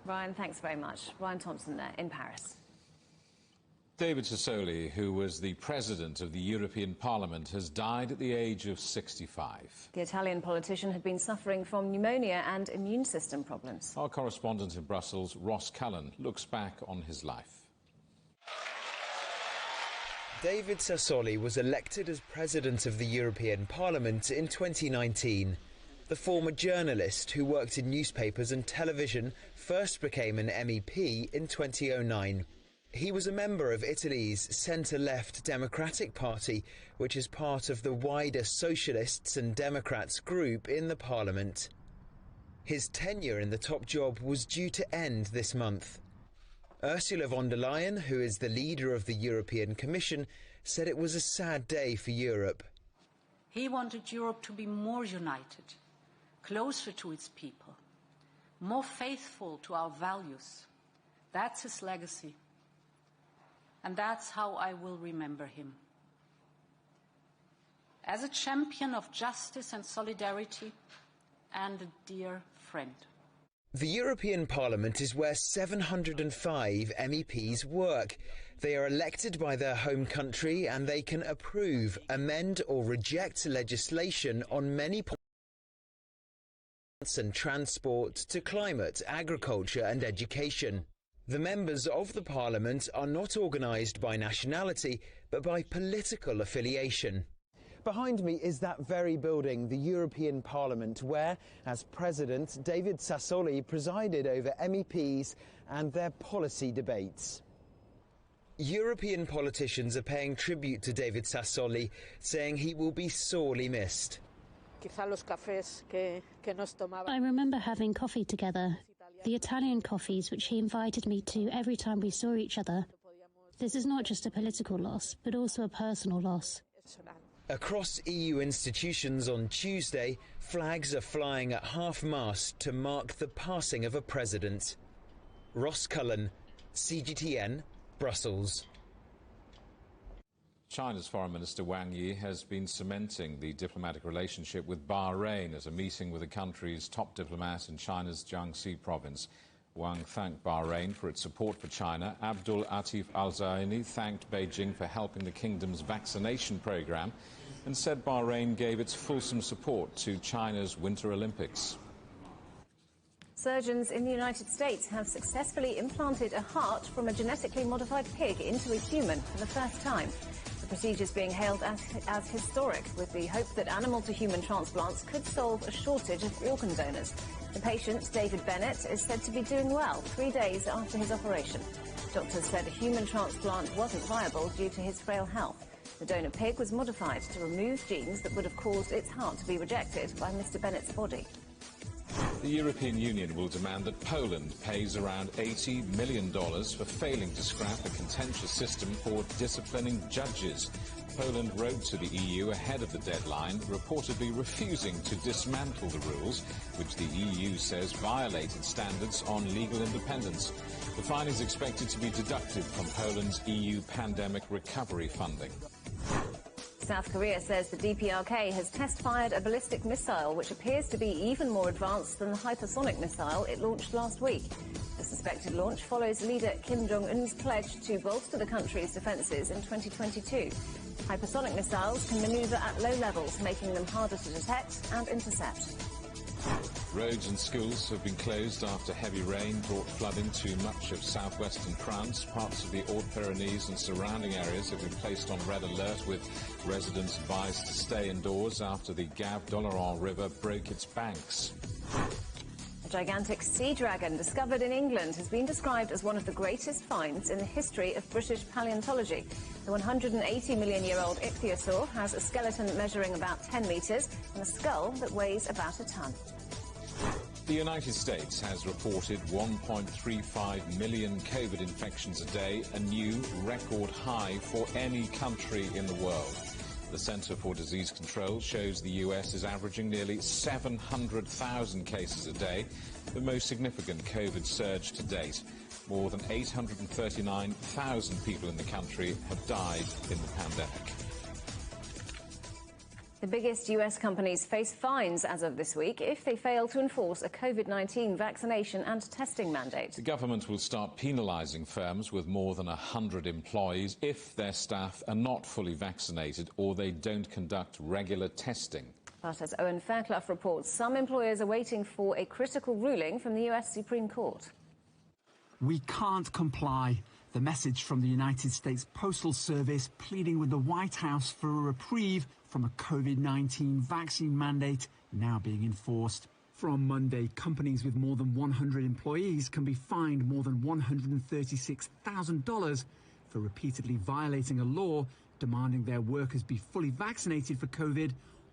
Ryan, thanks very much. Ryan Thompson there in Paris. David Sassoli, who was the president of the European Parliament, has died at the age of 65. The Italian politician had been suffering from pneumonia and immune system problems. Our correspondent in Brussels, Ross Cullen, looks back on his life. David Sassoli was elected as president of the European Parliament in 2019. The former journalist who worked in newspapers and television first became an MEP in 2009. He was a member of Italy's centre-left Democratic Party, which is part of the wider Socialists and Democrats group in the Parliament. His tenure in the top job was due to end this month. Ursula von der Leyen, who is the leader of the European Commission, said it was a sad day for Europe. He wanted Europe to be more united, closer to its people, more faithful to our values. That's his legacy. And that's how I will remember him. As a champion of justice and solidarity, and a dear friend. The European Parliament is where 705 MEPs work. They are elected by their home country and they can approve, amend or reject legislation on many points, and transport to climate, agriculture and education. The members of the Parliament are not organised by nationality, but by political affiliation. Behind me is that very building, the European Parliament, where, as President, David Sassoli presided over MEPs and their policy debates. European politicians are paying tribute to David Sassoli, saying he will be sorely missed. I remember having coffee together. The Italian coffees which he invited me to every time we saw each other. This is not just a political loss, but also a personal loss. Across EU institutions on Tuesday, flags are flying at half-mast to mark the passing of a president. Ross Cullen, CGTN, Brussels. China's Foreign Minister Wang Yi has been cementing the diplomatic relationship with Bahrain at a meeting with the country's top diplomat in China's Jiangxi province. Wang thanked Bahrain for its support for China. Abdul Atif Al-Zaini thanked Beijing for helping the kingdom's vaccination program and said Bahrain gave its fulsome support to China's Winter Olympics. Surgeons in the United States have successfully implanted a heart from a genetically modified pig into a human for the first time. The procedure is being hailed as historic, with the hope that animal-to-human transplants could solve a shortage of organ donors. The patient, David Bennett, is said to be doing well 3 days after his operation. Doctors said a human transplant wasn't viable due to his frail health. The donor pig was modified to remove genes that would have caused its heart to be rejected by Mr. Bennett's body. The European Union will demand that Poland pays around $80 million for failing to scrap a contentious system for disciplining judges. Poland wrote to the EU ahead of the deadline, reportedly refusing to dismantle the rules, which the EU says violated standards on legal independence. The fine is expected to be deducted from Poland's EU pandemic recovery funding. South Korea says the DPRK has test-fired a ballistic missile which appears to be even more advanced than the hypersonic missile it launched last week. The suspected launch follows leader Kim Jong-un's pledge to bolster the country's defences in 2022. Hypersonic missiles can manoeuvre at low levels, making them harder to detect and intercept. Roads and schools have been closed after heavy rain brought flooding to much of southwestern France. Parts of the Hautes-Pyrenees and surrounding areas have been placed on red alert, with residents advised to stay indoors after the Gave d'Oléron River broke its banks. A gigantic sea dragon discovered in England has been described as one of the greatest finds in the history of British paleontology. The 180-million-year-old ichthyosaur has a skeleton measuring about 10 metres and a skull that weighs about a tonne. The United States has reported 1.35 million COVID infections a day, a new record high for any country in the world. The Centre for Disease Control shows the US is averaging nearly 700,000 cases a day, the most significant COVID surge to date. More than 839,000 people in the country have died in the pandemic. The biggest US companies face fines as of this week if they fail to enforce a COVID-19 vaccination and testing mandate. The government will start penalising firms with more than 100 employees if their staff are not fully vaccinated or they don't conduct regular testing. But as Owen Fairclough reports, some employers are waiting for a critical ruling from the US Supreme Court. We can't comply. The message from the United States Postal Service pleading with the White House for a reprieve from a COVID-19 vaccine mandate now being enforced. From Monday, companies with more than 100 employees can be fined more than $136,000 for repeatedly violating a law demanding their workers be fully vaccinated for COVID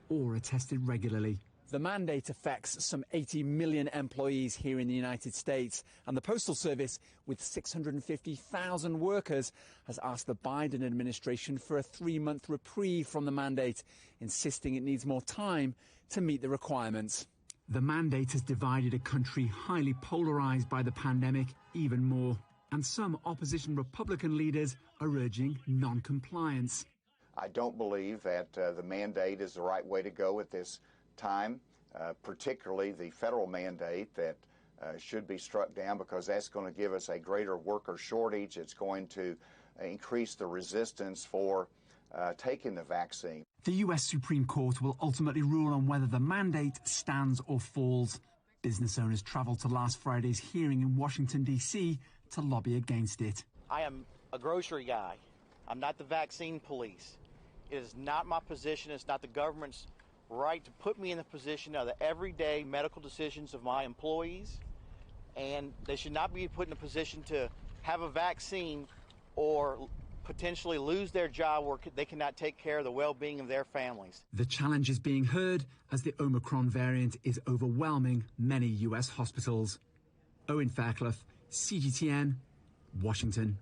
or are tested regularly. The mandate affects some 80 million employees here in the United States, and the Postal Service, with 650,000 workers, has asked the Biden administration for a 3-month reprieve from the mandate, insisting it needs more time to meet the requirements. The mandate has divided a country highly polarized by the pandemic even more, and some opposition Republican leaders are urging non-compliance. I don't believe that the mandate is the right way to go at this time, particularly the federal mandate that should be struck down, because that's going to give us a greater worker shortage. It's going to increase the resistance for taking the vaccine. The US Supreme Court will ultimately rule on whether the mandate stands or falls. Business owners traveled to last Friday's hearing in Washington, D.C. to lobby against it. I am a grocery guy. I'm not the vaccine police. It is not my position. It's not the government's right to put me in the position of the everyday medical decisions of my employees, and they should not be put in a position to have a vaccine or potentially lose their job where they cannot take care of the well-being of their families. The challenge is being heard as the Omicron variant is overwhelming many US hospitals. Owen Fairclough, CGTN, Washington.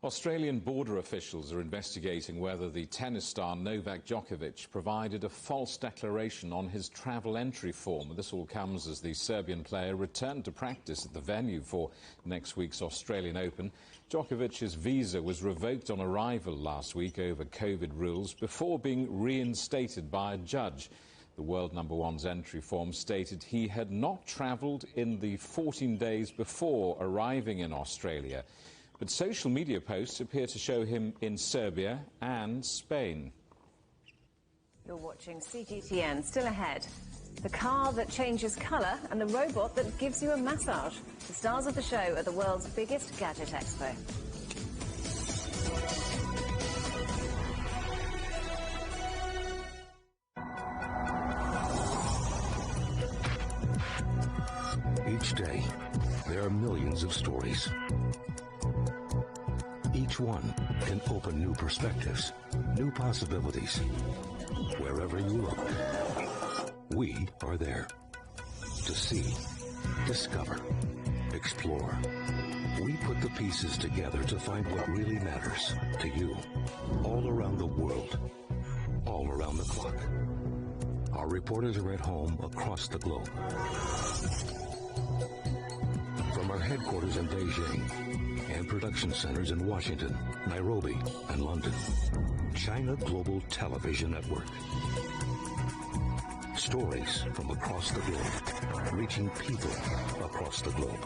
Australian border officials are investigating whether the tennis star Novak Djokovic provided a false declaration on his travel entry form. This all comes as the Serbian player returned to practice at the venue for next week's Australian Open. Djokovic's visa was revoked on arrival last week over COVID rules before being reinstated by a judge. The world number one's entry form stated he had not travelled in the 14 days before arriving in Australia. But social media posts appear to show him in Serbia and Spain. You're watching CGTN. Still ahead, the car that changes colour and the robot that gives you a massage. The stars of the show at the world's biggest gadget expo. Each day, there are millions of stories. Each one can open new perspectives, new possibilities. Wherever you look, we are there to see, discover, explore. We put the pieces together to find what really matters to you, all around the world, all around the clock. Our reporters are at home across the globe. From our headquarters in Beijing and production centers in Washington, Nairobi, and London, China Global Television Network. Stories from across the globe, reaching people across the globe.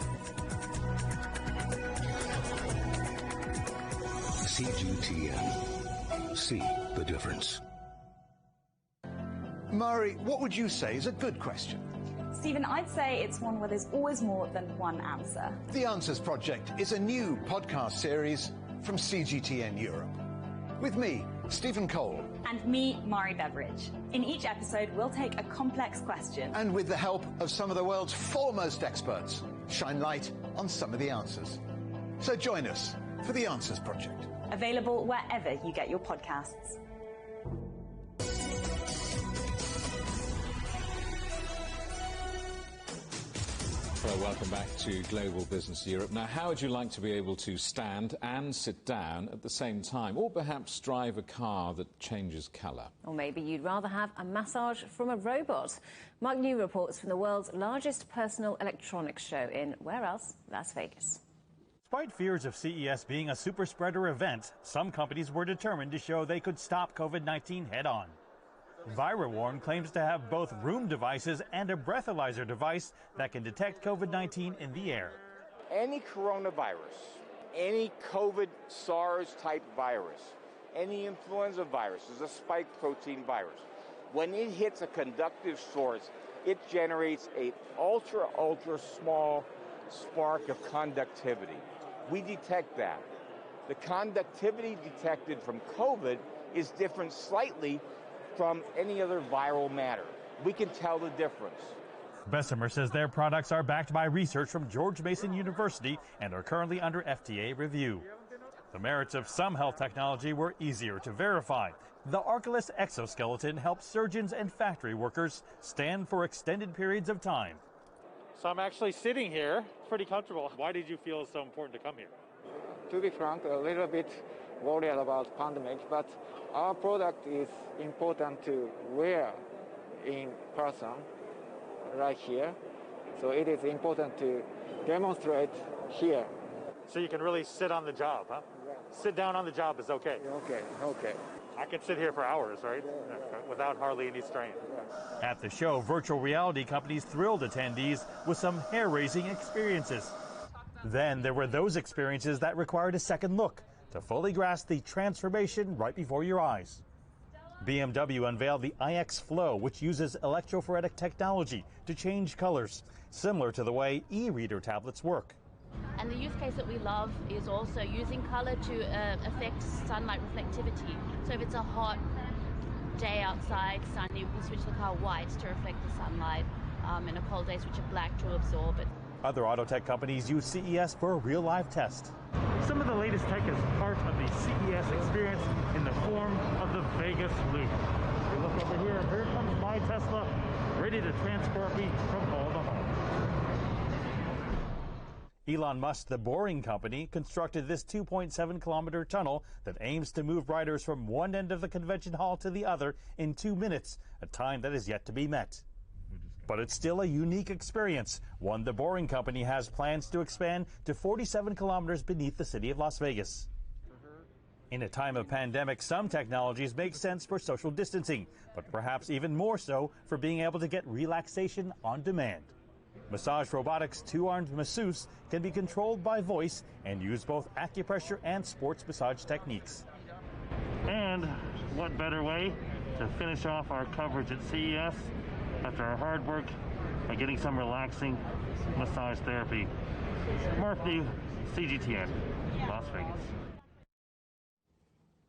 CGTN. See the difference. Murray, what would you say is a good question? Stephen, I'd say it's one where there's always more than one answer. The Answers Project is a new podcast series from CGTN Europe. With me, Stephen Cole. And me, Mari Beveridge. In each episode, we'll take a complex question. And with the help of some of the world's foremost experts, shine light on some of the answers. So join us for The Answers Project. Available wherever you get your podcasts. Well, welcome back to Global Business Europe. Now, how would you like to be able to stand and sit down at the same time? Or perhaps drive a car that changes colour? Or maybe you'd rather have a massage from a robot. Mark New reports from the world's largest personal electronics show in, where else? Las Vegas. Despite fears of CES being a super spreader event, some companies were determined to show they could stop COVID-19 head-on. ViraWarn claims to have both room devices and a breathalyzer device that can detect COVID-19 in the air. Any coronavirus, any COVID SARS-type virus, any influenza virus is a spike protein virus. When it hits a conductive source, it generates a ultra small spark of conductivity. We detect that. The conductivity detected from COVID is different slightly from any other viral matter. We can tell the difference. Bessemer says their products are backed by research from George Mason University and are currently under FDA review. The merits of some health technology were easier to verify. The Arculus exoskeleton helps surgeons and factory workers stand for extended periods of time. So I'm actually sitting here, pretty comfortable. Why did you feel it's so important to come here? To be frank, a little bit worried about pandemic, but our product is important to wear in person, right here. So it is important to demonstrate here. So you can really sit on the job, huh? Yeah. Sit down on the job is okay. Okay. I could sit here for hours, right? Yeah. Without hardly any strain. Yeah. At the show, virtual reality companies thrilled attendees with some hair-raising experiences. Then there were those experiences that required a second look to fully grasp the transformation right before your eyes. BMW unveiled the iX Flow, which uses electrophoretic technology to change colors, similar to the way e-reader tablets work. And the use case that we love is also using color to affect sunlight reflectivity. So if it's a hot day outside, sunny, we can switch the car white to reflect the sunlight, and a cold day switch it black to absorb it. Other auto tech companies use CES for a real-life test. Some of the latest tech is part of the CES experience in the form of the Vegas Loop. Look over here, here comes my Tesla, ready to transport me from home to home. Elon Musk, the Boring Company, constructed this 2.7-kilometer tunnel that aims to move riders from one end of the convention hall to the other in 2 minutes, a time that is yet to be met. But it's still a unique experience, one the Boring Company has plans to expand to 47 kilometers beneath the city of Las Vegas. In a time of pandemic, some technologies make sense for social distancing, but perhaps even more so for being able to get relaxation on demand. Massage Robotics' two-armed masseuse can be controlled by voice and use both acupressure and sports massage techniques. And what better way to finish off our coverage at CES after our hard work by getting some relaxing massage therapy. Mark New, CGTN, Las Vegas.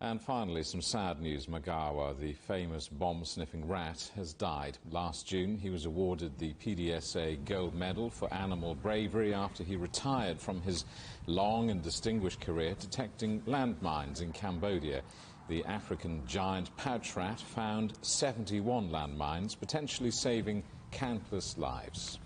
And finally, some sad news. Magawa, the famous bomb-sniffing rat, has died. Last June, he was awarded the PDSA Gold Medal for animal bravery after he retired from his long and distinguished career detecting landmines in Cambodia. The African giant pouch rat found 71 landmines, potentially saving countless lives.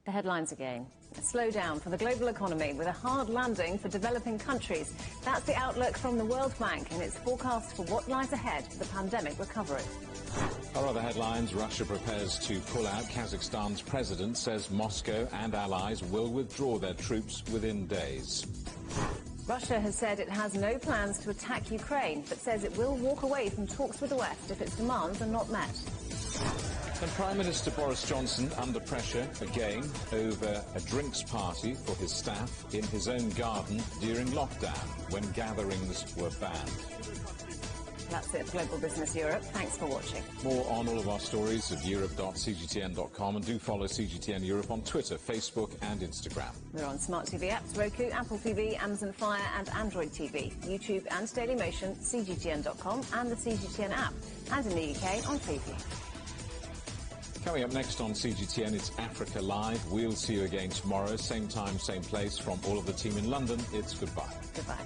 The headlines again. A slowdown for the global economy with a hard landing for developing countries. That's the outlook from the World Bank in its forecast for what lies ahead for the pandemic recovery. Our other headlines: Russia prepares to pull out. Kazakhstan's president says Moscow and allies will withdraw their troops within days. Russia has said it has no plans to attack Ukraine, but says it will walk away from talks with the West if its demands are not met. And Prime Minister Boris Johnson under pressure again over a drinks party for his staff in his own garden during lockdown when gatherings were banned. That's it for Global Business Europe. Thanks for watching. More on all of our stories at europe.cgtn.com, and do follow CGTN Europe on Twitter, Facebook and Instagram. We're on smart TV apps, Roku, Apple TV, Amazon Fire and Android TV, YouTube and Dailymotion, cgtn.com and the CGTN app, and in the UK on Preview. Coming up next on CGTN, it's Africa Live. We'll see you again tomorrow, same time, same place. From all of the team in London, it's goodbye. Goodbye.